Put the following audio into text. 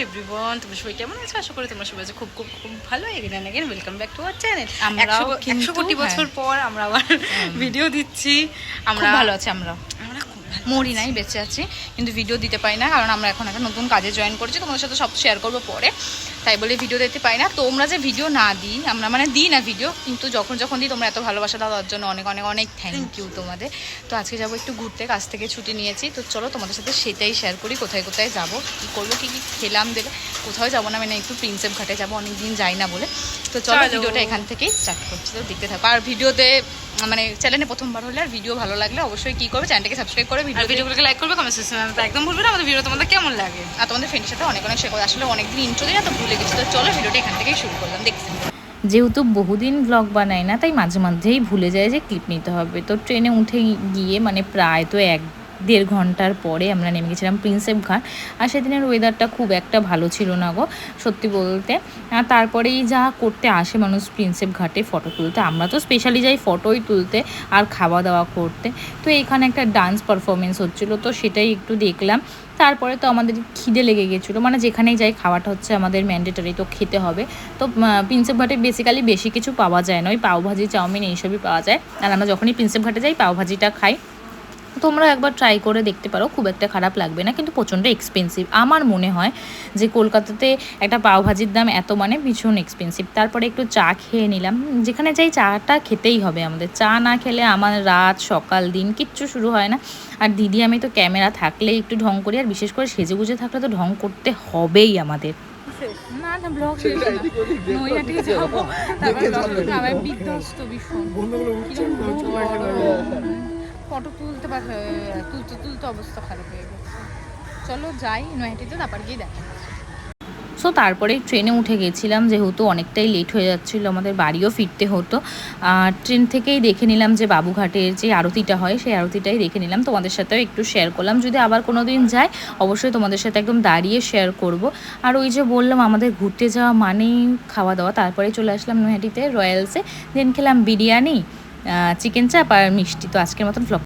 Everyone, তোমরা সবাই কেমন আছো? আশা করি তোমরা সবাই আছো খুব খুব খুব ভালো। Again welcome back to our channel. 100 কোটি বছর পর আমরা আবার ভিডিও দিচ্ছি। আমরা ভালো আছি, আমরা মরি নাই, বেঁচে আছি, কিন্তু ভিডিও দিতে পারি না কারণ আমরা এখন একটা নতুন কাজে জয়েন করছি। তোমাদের সাথে সব শেয়ার করবো পরে, তাই বলে ভিডিও দিতে পারি না। তোমরা যে ভিডিও না দিই, আমরা মানে দিই না ভিডিও, কিন্তু যখন দিই তোমরা এত ভালোবাসা দাও, তার জন্য অনেক অনেক অনেক থ্যাংক ইউ তোমাদের। তো আজকে যাবো একটু ঘুরতে, কাজ থেকে ছুটি নিয়েছি, তো চলো তোমাদের সাথে সেটাই শেয়ার করি। কোথায় কোথায় যাবো, কী করবো, কী কী খেলাম দেবে। কোথাও যাবো না, মানে একটু প্রিন্সেপ ঘাটে যাবো, অনেকদিন যাই না বলে। তো চলো ভিডিওটা এখান থেকেই স্টার্ট করছি, তো দেখতে থাকো। আর ভিডিওতে মানে চ্যানেলে প্রথমবার হলে আর ভিডিও ভালো লাগলে অবশ্যই কী করবে, চ্যানেলটাকে সাবস্ক্রাইব করে ভিডিওগুলোকে লাইক করবে, কমেন্ট সেকশনে একদম ভুলবে না আমাদের ভিডিও তোমাদের কেমন লাগে। আর তোমাদের ফ্রেন্ডের সাথে অনেক অনেক শেয়ার করবে। আসলে অনেকদিন ইন্ট্রো দিই না, তো ভুলে গেছি। তো চলো ভিডিওটা এখান থেকেই শুরু করলাম, দেখছি। যেহেতু বহুদিন ব্লগ বানাই না, তাই মাঝে মধ্যেই ভুলে যায় যে ক্লিপ নিতে হবে। তো ট্রেনে উঠে গিয়ে মানে প্রায় তো 1-1.5 ঘন্টার পরে আমরা নেমে গেছিলাম প্রিন্সেপ ঘাট। আর সেদিনের ওয়েদারটা খুব একটা ভালো ছিল না গো, সত্যি বলতে। আর তারপরেই যা করতে আসে মানুষ প্রিন্সেপ ঘাটে, ফটো তুলতে। আমরা তো স্পেশালি যাই ফটোই তুলতে আর খাওয়া দাওয়া করতে। তো এখানে একটা ডান্স পারফরমেন্স হচ্ছিলো, তো সেটাই একটু দেখলাম। তারপরে তো আমাদের খিদে লেগে গেছিলো, মানে যেখানেই যাই খাওয়াটা হচ্ছে আমাদের ম্যান্ডেটারি, তো খেতে হবে। তো প্রিন্সেপ ঘাটে বেসিক্যালি বেশি কিছু পাওয়া যায় না, ওই পাওভাজি, চাউমিন এইসবই পাওয়া যায়। আর আমরা যখনই প্রিন্সেপ ঘাটে যাই পাওভাজিটা খাই। তোমরা একবার ট্রাই করে দেখতে পারো, খুব একটা খারাপ লাগবে না, কিন্তু প্রচণ্ড এক্সপেন্সিভ। আমার মনে হয় যে কলকাতাতে একটা পাওভাজির দাম এত মানে ভীষণ এক্সপেন্সিভ। তারপরে একটু চা খেয়ে নিলাম, যেখানে যাই চাটা খেতেই হবে আমাদের। চা না খেলে আমার রাত সকাল দিন কিচ্ছু শুরু হয় না। আর দিদি আমি তো ক্যামেরা থাকলে একটু ঢং করি, আর বিশেষ করে সেজেগুজে থাকলে তো ঢং করতে হবেই আমাদের। না না, ব্লগ শেষ না, নৈহাটি যাবো, তারপর বিধ্বস্ত ভীষণ, ফটো তুলতে তুলতে অবস্থা খারাপ হয়ে গেছে। চলো যাই নৈহাটিতে, তারপর গিয়ে দেখা। সো তারপরে ট্রেনে উঠে গেছিলাম, যেহেতু অনেকটাই লেট হয়ে যাচ্ছিলো, আমাদের বাড়িও ফিরতে হতো। আর ট্রেন থেকেই দেখে নিলাম যে বাবুঘাটের যে আরতিটা হয়, সেই আরতিটাই দেখে নিলাম। তোমাদের সাথেও একটু শেয়ার করলাম, যদি আবার কোনো দিন যাই অবশ্যই তোমাদের সাথে একদম দাঁড়িয়ে শেয়ার করব। আর ওই যে বললাম আমাদের ঘুরতে যাওয়া মানেই খাওয়া দাওয়া। তারপরে চলে আসলাম নৈহাটিতে রয়্যালসে, দেন খেলাম বিরিয়ানি, চিকেন চাপ আর মিষ্টি। তো আজকের মতন ভ্লগ